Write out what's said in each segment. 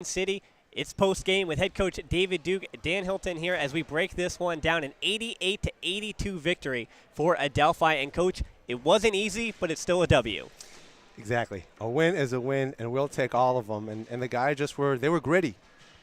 City. It's post-game with head coach David Duke. Dan Hilton here as we break this one down, an 88-82 victory for Adelphi. And coach, it wasn't easy, but it's still a W. Exactly. A win is a win, and we'll take all of them. And the guys they were gritty.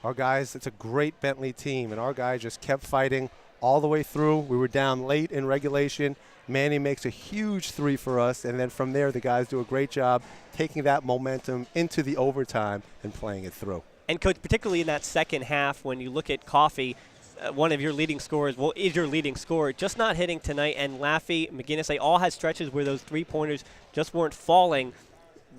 Our guys, it's a great Bentley team, and our guys just kept fighting all the way through. We were down late in regulation. Manny makes a huge three for us, and then from there the guys do a great job taking that momentum into the overtime and playing it through. And, Coach, particularly in that second half, when you look at Coffey, one of your leading scorers, is your leading scorer, just not hitting tonight, and Laffey, McGinnis, they all had stretches where those three-pointers just weren't falling.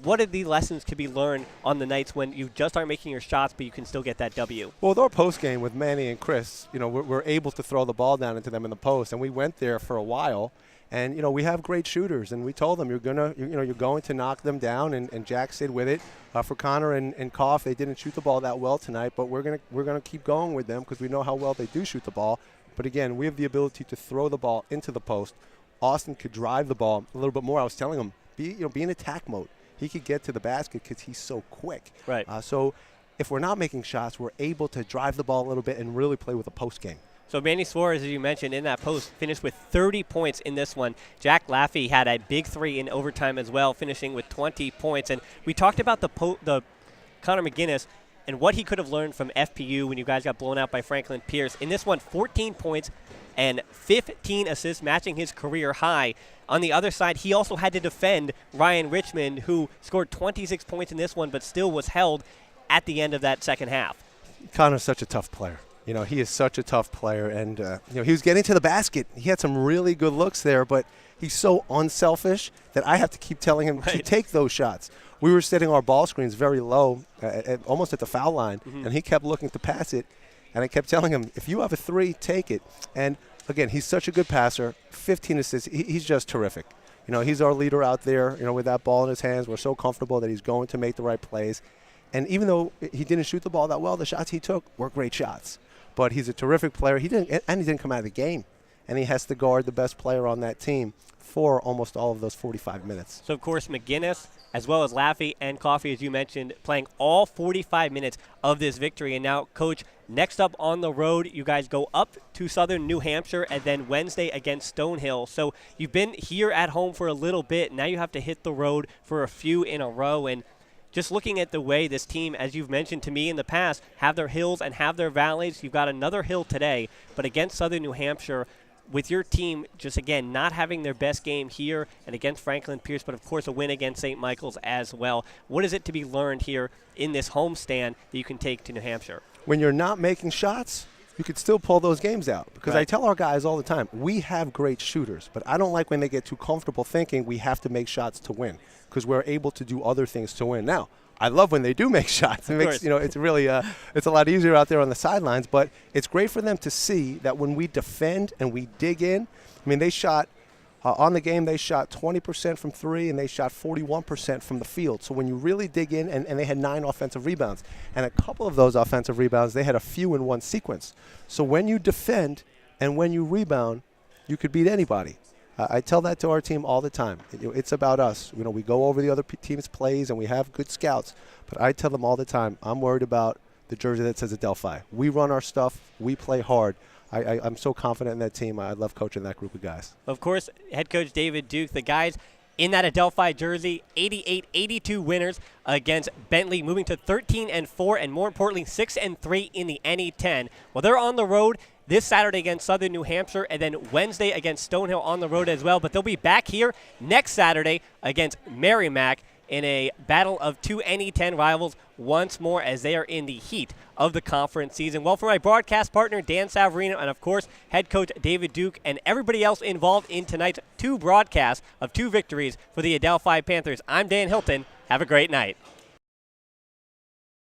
What are the lessons to be learned on the nights when you just aren't making your shots, but you can still get that W? Well, with our post game with Manny and Chris, we're able to throw the ball down into them in the post, and we went there for a while. And we have great shooters, and we told them you're going to knock them down, and Jack stayed with it. For Connor and Koff, they didn't shoot the ball that well tonight, but we're gonna keep going with them because we know how well they do shoot the ball. But again, we have the ability to throw the ball into the post. Austin could drive the ball a little bit more. I was telling him, be in attack mode. He could get to the basket because he's so quick. Right. So if we're not making shots, we're able to drive the ball a little bit and really play with a post game. So Manny Suarez, as you mentioned, in that post, finished with 30 points in this one. Jack Laffey had a big three in overtime as well, finishing with 20 points. And we talked about the Connor McGinnis and what he could have learned from FPU when you guys got blown out by Franklin Pierce. In this one, 14 points and 15 assists, matching his career high. On the other side, he also had to defend Ryan Richmond, who scored 26 points in this one, but still was held at the end of that second half. Connor's such a tough player. He is such a tough player, and he was getting to the basket. He had some really good looks there, but he's so unselfish that I have to keep telling him to take those shots. We were setting our ball screens very low, almost at the foul line, and he kept looking to pass it, and I kept telling him, if you have a three, take it. And, again, he's such a good passer, 15 assists. He's just terrific. He's our leader out there, with that ball in his hands. We're so comfortable that he's going to make the right plays. And even though he didn't shoot the ball that well, the shots he took were great shots. But he's a terrific player. He didn't come out of the game, and he has to guard the best player on that team for almost all of those 45 minutes. So, of course, McGinnis, as well as Laffey and Coffey, as you mentioned, playing all 45 minutes of this victory. And now, Coach, next up on the road, you guys go up to Southern New Hampshire and then Wednesday against Stonehill. So you've been here at home for a little bit. Now you have to hit the road for a few in a row. And just looking at the way this team, as you've mentioned to me in the past, have their hills and have their valleys. You've got another hill today, but against Southern New Hampshire, with your team just, again, not having their best game here and against Franklin Pierce, but, of course, a win against St. Michael's as well. What is it to be learned here in this homestand that you can take to New Hampshire? When you're not making shots, you could still pull those games out. Because I tell our guys all the time, we have great shooters, but I don't like when they get too comfortable thinking we have to make shots to win because we're able to do other things to win. Now, I love when they do make shots. It makes, it's really it's a lot easier out there on the sidelines, but it's great for them to see that when we defend and we dig in. I mean, they shot on the game, they shot 20% from three, and they shot 41% from the field. So when you really dig in, and they had 9 offensive rebounds, and a couple of those offensive rebounds, they had a few in one sequence. So when you defend and when you rebound, you could beat anybody. I tell that to our team all the time. It's about us. We go over the other team's plays, and we have good scouts. But I tell them all the time, I'm worried about the jersey that says Adelphi. We run our stuff. We play hard. I'm so confident in that team. I love coaching that group of guys. Of course, head coach David Duke, the guys in that Adelphi jersey, 88-82 winners against Bentley, moving to 13-4, and more importantly, 6-3 in the NE10. Well, they're on the road this Saturday against Southern New Hampshire, and then Wednesday against Stonehill on the road as well. But they'll be back here next Saturday against Merrimack in a battle of two NE10 rivals once more as they are in the heat of the conference season. Well, for my broadcast partner, Dan Savarino, and, of course, head coach David Duke, and everybody else involved in tonight's 2 broadcasts of 2 victories for the Adelphi Panthers, I'm Dan Hilton. Have a great night.